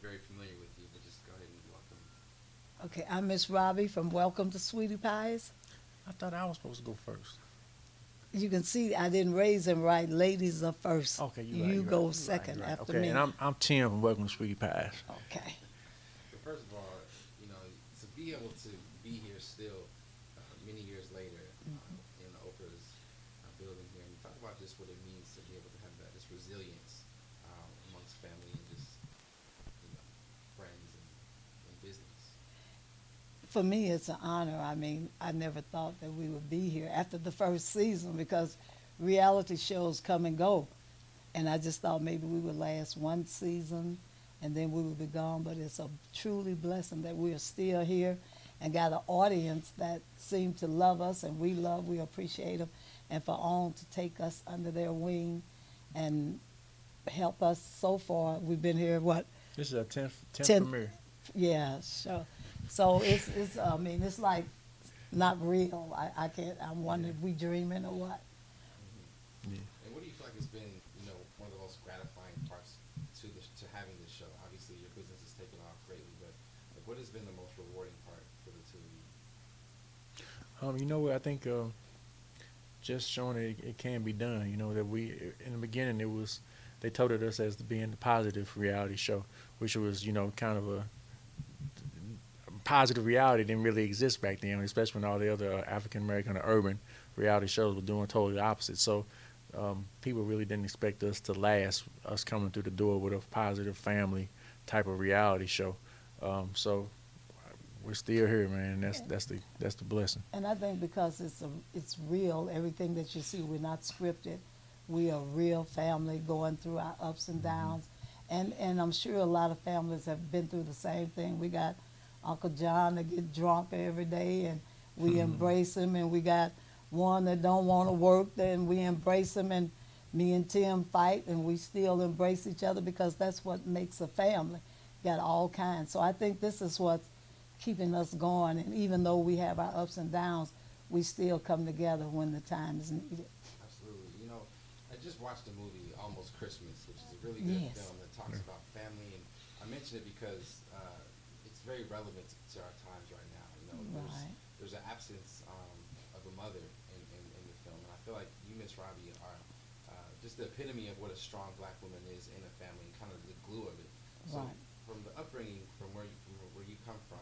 very familiar with you, but just go ahead and welcome. Okay, I'm Miss Robbie from Welcome to Sweetie Pies. I thought I was supposed to go first. You can see I didn't raise them right. Ladies are first. Okay, you're right. You You're right. go You're right. second You're right. after Okay, me. and I'm Tim from Welcome to Sweetie Pies. Okay. So first of all, to be able to be here still many years later in Oprah's building here, and talk about just what it means to be able to have that this resilience amongst family and just friends and business. For me, it's an honor. I mean, I never thought that we would be here after the first season because reality shows come and go. And I just thought maybe we would last one season and then we would be gone. But it's a truly blessing that we are still here and got an audience that seem to love us and we appreciate them. And for OWN to take us under their wing and help us so far. We've been here, what? This is a 10th Ten- premiere. Yeah, sure. So it's I mean, it's like not real. I can't, I'm wondering if we dreaming or what. Yeah. And what do you feel like has been one of the most gratifying parts to having this show? Obviously, your business has taken off greatly, but like, what has been the most rewarding part for the two of you? You know what? I think just showing it can be done. You know that we in the beginning they touted us as being the positive reality show, which was kind of a positive reality didn't really exist back then, especially when all the other African American or urban reality shows were doing totally the opposite. So people really didn't expect us to last, us coming through the door with a positive family type of reality show. So we're still here, man. That's the blessing. And I think because it's real, everything that you see, we're not scripted. We are a real family going through our ups and downs. And I'm sure a lot of families have been through the same thing. We got Uncle John that get drunk every day and we embrace him, and we got one that don't want to work, then we embrace him, and me and Tim fight and we still embrace each other because that's what makes a family. Got all kinds. So I think this is what's keeping us going, and even though we have our ups and downs, we still come together when the time is needed. Absolutely. I just watched the movie Almost Christmas, which is a really good Yes. film that talks about family, and I mention it because it's very relevant to our times right now. Right. There's an absence of a mother in the film, and I feel like you, Miss Robbie, are just the epitome of what a strong black woman is in a family, and kind of the glue of it. So Right. from the upbringing, from where you come from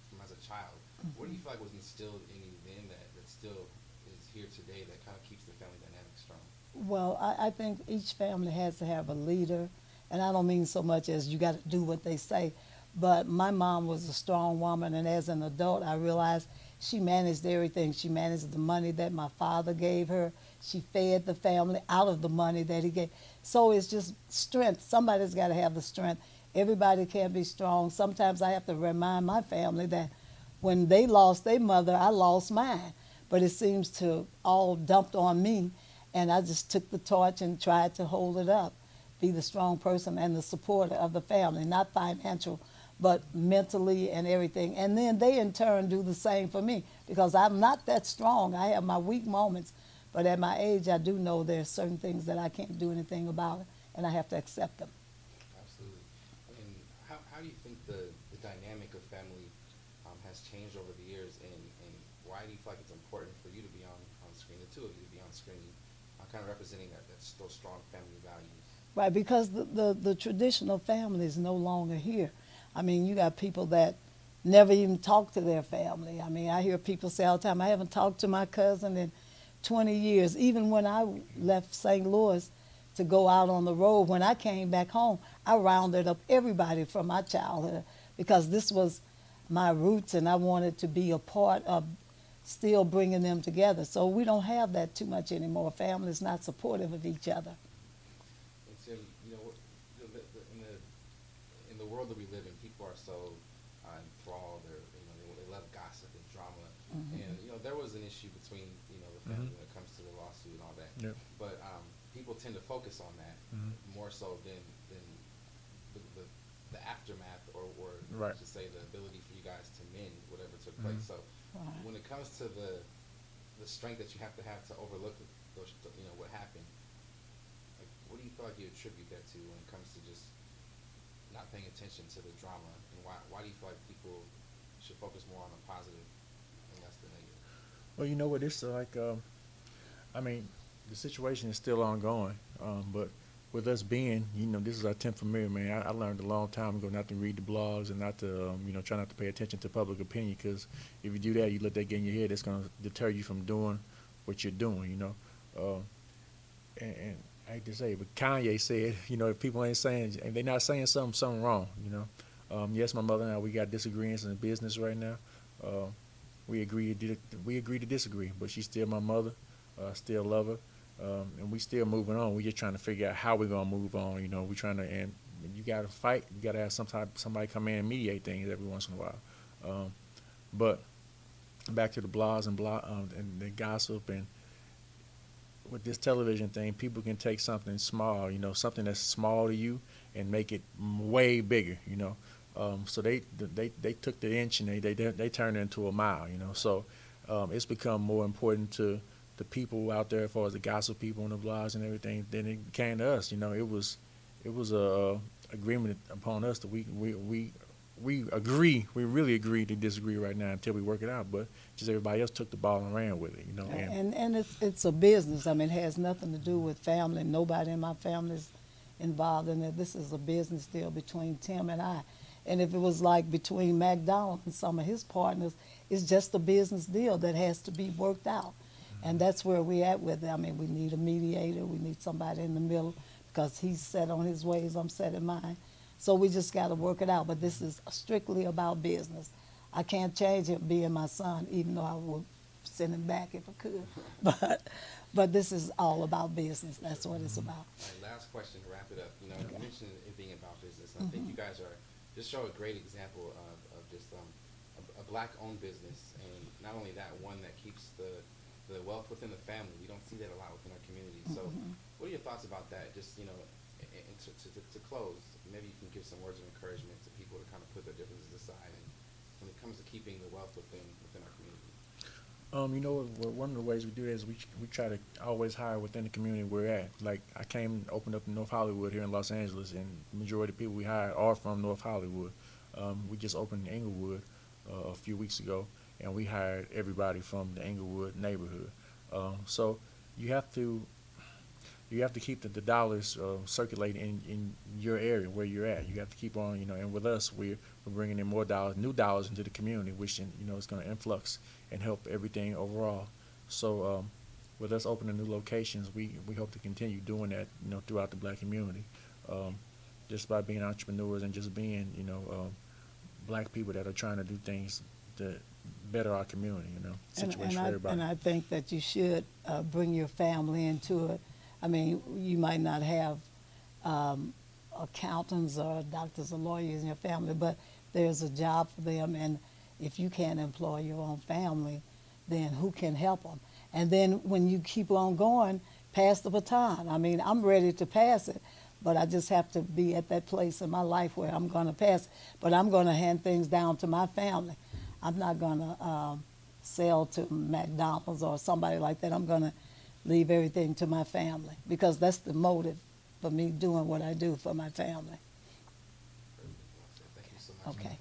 from as a child, what do you feel like was instilled in you then that still is here today that kind of keeps the family dynamic strong? Well, I think each family has to have a leader, and I don't mean so much as you got to do what they say, but my mom was a strong woman, and as an adult, I realized she managed everything. She managed the money that my father gave her. She fed the family out of the money that he gave. So it's just strength. Somebody's got to have the strength. Everybody can't be strong. Sometimes I have to remind my family that when they lost their mother, I lost mine. But it seems to all dumped on me, and I just took the torch and tried to hold it up, be the strong person and the supporter of the family, not financial, but mentally and everything. And then they in turn do the same for me because I'm not that strong. I have my weak moments, but at my age, I do know there's certain things that I can't do anything about, and I have to accept them. Absolutely. And how do you think the dynamic of family has changed over the years, and why do you feel like it's important for you to be on screen, the two of you to be on screen, kind of representing those strong family values? Right, because the traditional family is no longer here. I mean, you got people that never even talk to their family. I mean, I hear people say all the time, I haven't talked to my cousin in 20 years. Even when I left St. Louis to go out on the road, when I came back home, I rounded up everybody from my childhood because this was my roots and I wanted to be a part of still bringing them together. So we don't have that too much anymore. Families not supportive of each other. And Tim, in the world that we live in, people are so enthralled, or they love gossip and drama, and there was an issue between the family when it comes to the lawsuit and all that. Yep. But people tend to focus on that more so than the aftermath, or Right. I should say the ability for you guys to mend whatever took place. So Right. when it comes to the strength that you have to overlook those, what happened, like, what do you feel like you attribute that to when it comes to just not paying attention to the drama, and why do you feel like people should focus more on the positive and less the negative? Well, you know what? It's like, I mean, the situation is still ongoing, but with us being, this is our 10th premiere, man. I learned a long time ago not to read the blogs and not to, try not to pay attention to public opinion, because if you do that, you let that get in your head, it's going to deter you from doing what you're doing, And I hate to say it, but Kanye said, if people ain't saying, if they're not saying something wrong, Yes, my mother and I, we got disagreements in business right now. We agree to disagree, but she's still my mother. Still love her, and we still moving on. We just trying to figure out how we're gonna move on. We trying to, and you gotta fight. You gotta have somebody come in and mediate things every once in a while. But back to the blogs and and the gossip, and with this television thing, people can take something small, something that's small to you, and make it way bigger. So they took the inch and they turned it into a mile. So it's become more important to the people out there, as far as the gossip people on the blogs and everything, than it came to us. It was a agreement upon us that we really agree to disagree right now until we work it out. But just everybody else took the ball and ran with it. And it's a business. I mean, it has nothing to do with family. Nobody in my family is involved in it. This is a business deal between Tim and I. And if it was like between McDonald and some of his partners, it's just a business deal that has to be worked out. And that's where we're at with it. I mean, we need a mediator. We need somebody in the middle, because he's set on his ways, I'm set in mine. So we just got to work it out. But this is strictly about business. I can't change him being my son, even though I would send him back if I could. But this is all about business. That's what it's about. All right, last question to wrap it up. You mentioned it being about business. And I think you guys just show a great example of just a black-owned business, and not only that, one that keeps the wealth within the family. We don't see that a lot within our community. So what are your thoughts about that? Just, and to close, maybe you can give some words of encouragement to people to kind of put their differences aside, and when it comes to keeping the wealth within our community. One of the ways we do that is we try to always hire within the community we're at. Like, I came and opened up in North Hollywood here in Los Angeles, and the majority of people we hire are from North Hollywood. We just opened in Inglewood a few weeks ago, and we hired everybody from the Inglewood neighborhood. So you have to keep the dollars circulating in your area where you're at. You have to keep on, and with us, we're bringing in more new dollars into the community, which is going to influx and help everything overall. So with us opening new locations, we hope to continue doing that, throughout the black community, just by being entrepreneurs and just being, black people that are trying to do things that better our community, situation for everybody. And I think that you should bring your family into it. I mean, you might not have accountants or doctors or lawyers in your family, but there's a job for them. And if you can't employ your own family, then who can help them? And then when you keep on going, pass the baton. I mean, I'm ready to pass it, but I just have to be at that place in my life where I'm going to pass it. But I'm going to hand things down to my family. I'm not going to sell to McDonald's or somebody like that. I'm going to leave everything to my family, because that's the motive for me doing what I do for my family. Thank you so much. Okay.